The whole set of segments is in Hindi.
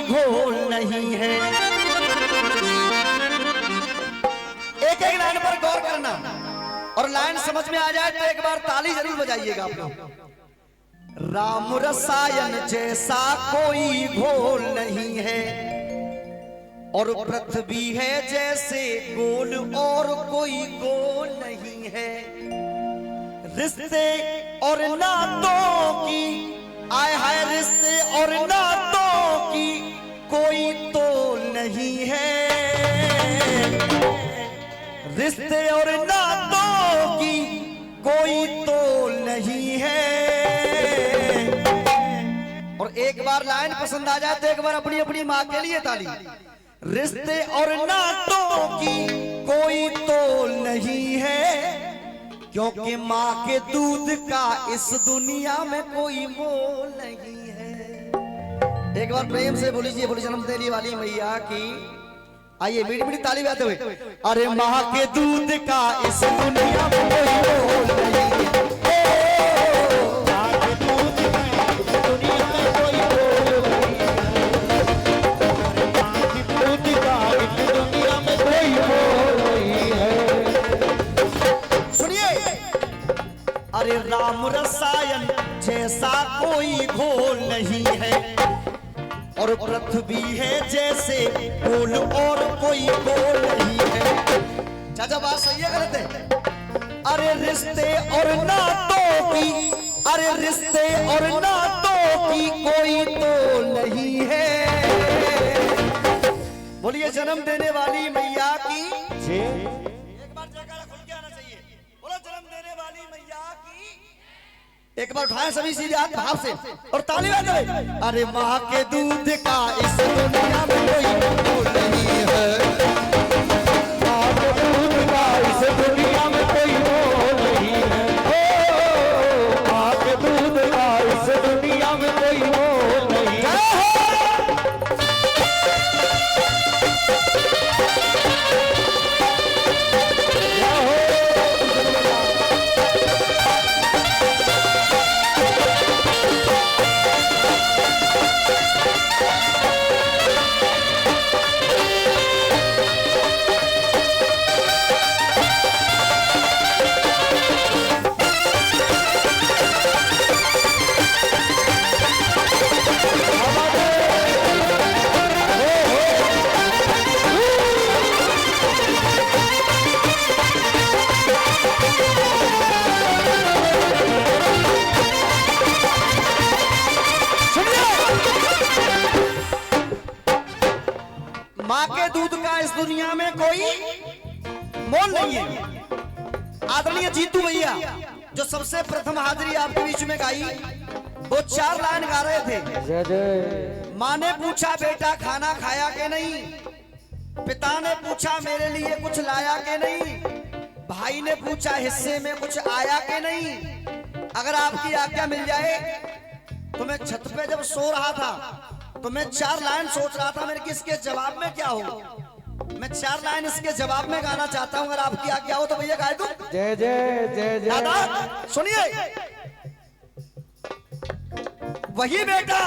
घोल नहीं है। एक एक लाइन पर गौर करना और लाइन समझ में आ जाए तो एक बार ताली जरूर बजाइएगा आप लोग। राम रसायन जैसा कोई घोल नहीं है और पृथ्वी है जैसे गोल और कोई गोल नहीं है। रिश्ते और नातों की आय हाय रिश्ते और नातों की कोई तोल नहीं है। रिश्ते और नातों की कोई तोल नहीं है। और एक बार लाइन पसंद आ जाए तो एक बार अपनी अपनी माँ के लिए ताली। रिश्ते और नातों की कोई तोल नहीं है क्योंकि माँ के दूध का इस दुनिया में कोई मोल नहीं है। एक बार प्रेम से बोलीजिए, बोली जन्म देने वाली मैया की। आइए मीठी मीठी ताली बजाते हुए। अरे माँ के दूध का इस दुनिया में कोई मोल नहीं है। माँ के दूध का इस दुनिया में कोई मोल नहीं है। माँ के दूध का इस दुनिया में कोई मोल नहीं है। सुनिए, अरे राम रसायन जैसा कोई घोल नहीं है और पृथ्वी है जैसे गोल और कोई गोल नहीं है। चाचा बात सही है गलत है? अरे रिश्ते और नातों की, अरे रिश्ते और नातों की कोई तोल नहीं है। बोलिए जन्म देने वाली मैया की। एक बार जयकारा खुल के आना चाहिए। बोलो जन्म देने वाली मैया की। एक बार उठाए सभी सीधे हाथ भाव से और ताली बजाएं। अरे माँ के दूध का इस दुनिया में कोई मोल नहीं है। माँ के दूध का इस दुनिया में कोई मोल नहीं है। ओ माँ के दूध का इस दुनिया में कोई मोल नहीं है। माँ के दूध का इस दुनिया में कोई मोल नहीं है। आदरणीय जीतू भैया जो सबसे प्रथम हाजिरी आपके बीच में गाई, वो 4 लाइन गा रहे थे। माँ ने पूछा बेटा खाना खाया के नहीं, पिता ने पूछा मेरे लिए कुछ लाया के नहीं, भाई ने पूछा हिस्से में कुछ आया के नहीं। अगर आपकी आज्ञा मिल जाए तो मैं छत पे जब सो रहा था तो मैं 4 लाइन सोच रहा था मेरे कि इसके जवाब में क्या हो। मैं 4 लाइन इसके जवाब में गाना चाहता हूं। अगर आपकी आज्ञा हो तो भैया गाए दूं। जय जय जय जय। दादा सुनिए, वही बेटा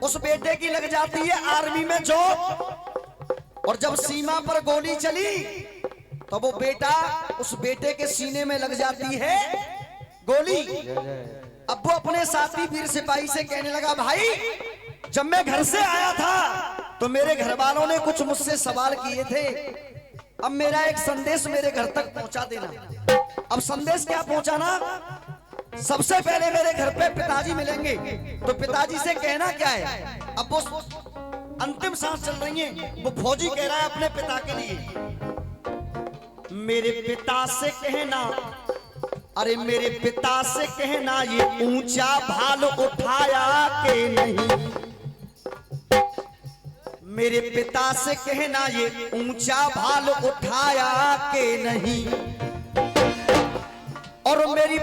उस बेटे की लग जाती है आर्मी में जॉब और जब सीमा पर गोली चली तो वो बेटा उस बेटे के सीने में लग जाती है गोली। अब वो अपने साथी वीर सिपाही से कहने लगा, भाई जब मैं घर से आया था तो मेरे घर वालों ने कुछ मुझसे सवाल किए थे। अब मेरा एक संदेश मेरे घर तक पहुंचा देना। अब संदेश क्या पहुंचाना? सबसे पहले मेरे घर पे पिताजी मिलेंगे तो पिताजी से कहना क्या है। अब वो अंतिम सांस चल रही है, वो फौजी कह रहा है अपने पिता के लिए, मेरे पिता से कहना, अरे मेरे पिता से कहना ये ऊंचा भाल उठाया के नहीं। मेरे पिता से कहना ये ऊंचा भाल उठाया के नहीं। और मेरी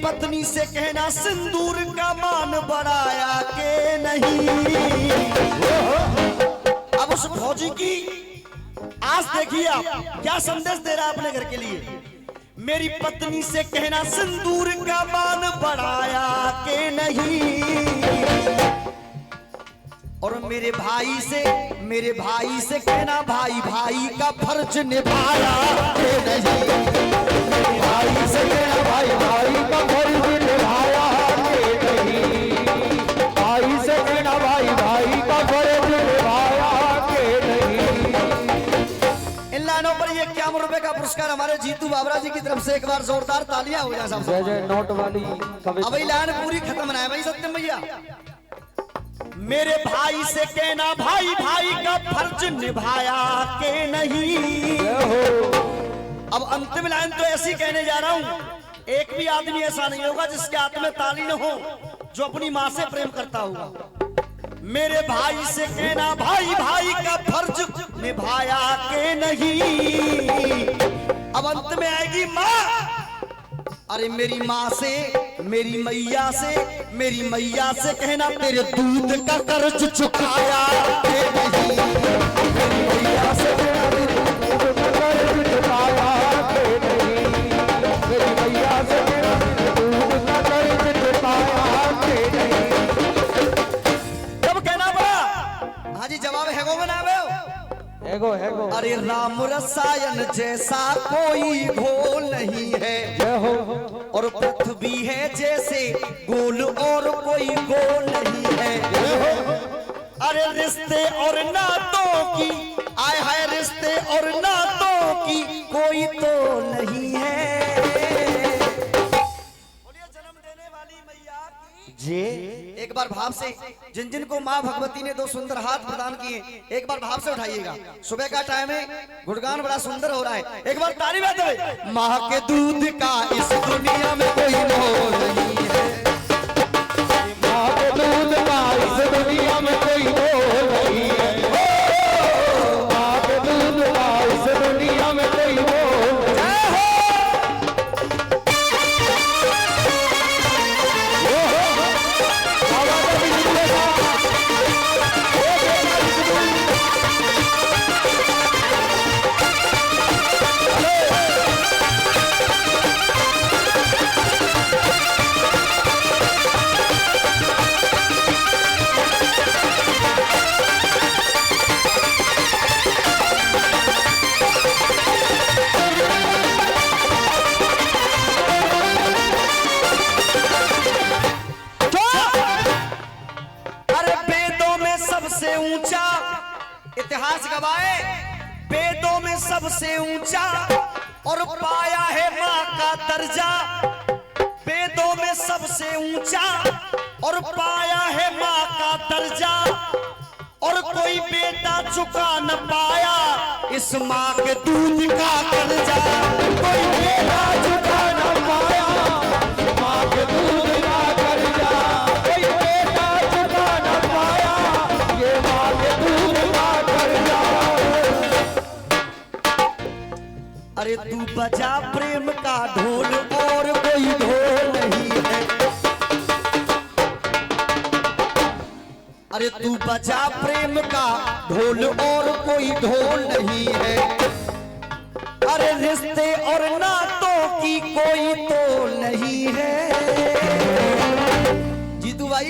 पत्नी से कहना सिंदूर का मान बढ़ाया के नहीं। अब उस फौजी की आज देखिए आप क्या संदेश दे रहा है अपने घर के लिए। मेरी पत्नी से कहना सिंदूर का मान बढ़ाया के नहीं। और मेरे भाई से कहना भाई भाई का फर्ज निभाया के नहीं। भाई से कहना भाई भाई का फर्ज निभाया के नहीं। भाई से कहना भाई भाई का फर्ज निभाया के नहीं। इन लाइनों पर ये 51 रुपए का पुरस्कार हमारे जीतू बाबरा जी की तरफ से एक बार जोरदार तालियां हो जाए। जय जय नोट वाली अब लाइन पूरी खत्म ना है भाई सत्यम भैया। मेरे भाई से कहना भाई भाई का फर्ज निभाया के नहीं। अब अंतिम लाइन तो ऐसी कहने जा रहा हूं, एक भी आदमी ऐसा नहीं होगा जिसके हाथ में ताली न हो जो अपनी मां से प्रेम करता होगा। मेरे भाई से कहना भाई भाई का फर्ज निभाया के नहीं। अब अंत में आएगी मां, अरे मेरी माँ से मेरी मैया से कहना तेरे दूध का कर्ज चुकाया के नहीं। मेरी मैया से कहना तेरे दूध का कर्ज चुकाया के नहीं। मेरी मैया से कहना तेरे दूध का कर्ज चुकाया के नहीं। तब कहना बड़ा हाँ जी जवाब है गो बना हैगो हैगो। अरे राम रसायन जैसा कोई घोल नहीं है और पृथ्वी है जैसे गोल और कोई गोल नहीं है। अरे रिश्ते और नातों की आय हाय रिश्ते और नातों की कोई तो नहीं है। जन्म देने वाली मैया की जी एक बार भाव से जिन जिन को माँ भगवती ने 2 सुंदर हाथ प्रदान किए एक बार भाव से उठाइएगा। सुबह का टाइम है, गुणगान बड़ा सुंदर हो रहा है, एक बार ताली बजा दो। माँ के दूध का इस दुनिया में कोई मोल नहीं है। माँ के दूध का इस दुनिया में कोई मोल नहीं है। माँ के दूध का इस दुनिया में कोई मोल नहीं है। इतिहास गवाए वेदों में सबसे ऊंचा और पाया है मां का दर्जा। वेदों में सबसे ऊंचा और पाया है मां का दर्जा और कोई बेटा चुका न पाया इस मां के दूध का कर्जा। कोई बेटा चुका न पाया मां के दूध का कर्जा। कोई बेटा चुका न पाया ये मां के दूध का कर्जा। अरे तू बजा प्रेम का ढोल और कोई ढोल नहीं है। अरे तू बजा प्रेम का ढोल और कोई ढोल नहीं है। अरे रिश्ते और नातों की कोई तोल नहीं है। जीतू भाई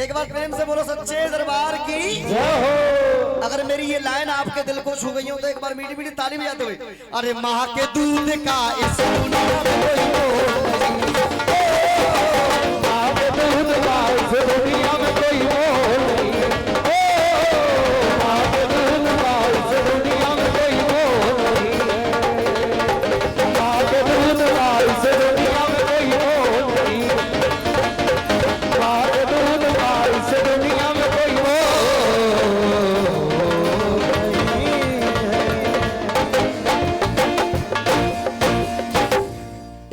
एक बार प्रेम से बोलो सच्चे दरबार की। अगर मेरी ये लाइन आपके दिल को छू गई हो तो एक बार मीठी मीठी ताली बजाते हुए अरे माँ के दूध का इस दुनिया में कोई मोल नहीं। मां के दूध का इस दुनिया में कोई मोल नहीं। मां के दूध का इस दुनिया में कोई मोल नहीं। मां के दूध का इस दुनिया में कोई मोल नहीं। मां के दूध का इस दुनिया में कोई मोल नहीं।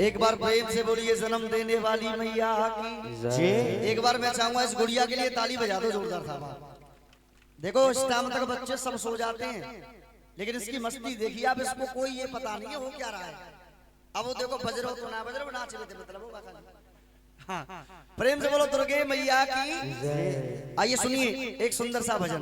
एक बार प्रेम से बोलिए जन्म देने वाली मैया की। एक बार मैं चाहूंगा इस गुड़िया के लिए ताली बजा दो जोरदार साहब। देखो इस टाइम तक बच्चे सब सो जाते हैं लेकिन इसकी मस्ती देखिए आप। इसको कोई ये पता नहीं है वो क्या रहा है। अब वो देखो बज रहो तो ना बज रहो नाच लेते मतलब होगा खाली। हाँ प्रेम से बोलो दुर्गे मैया की। आइए सुनिए एक सुंदर सा भजन।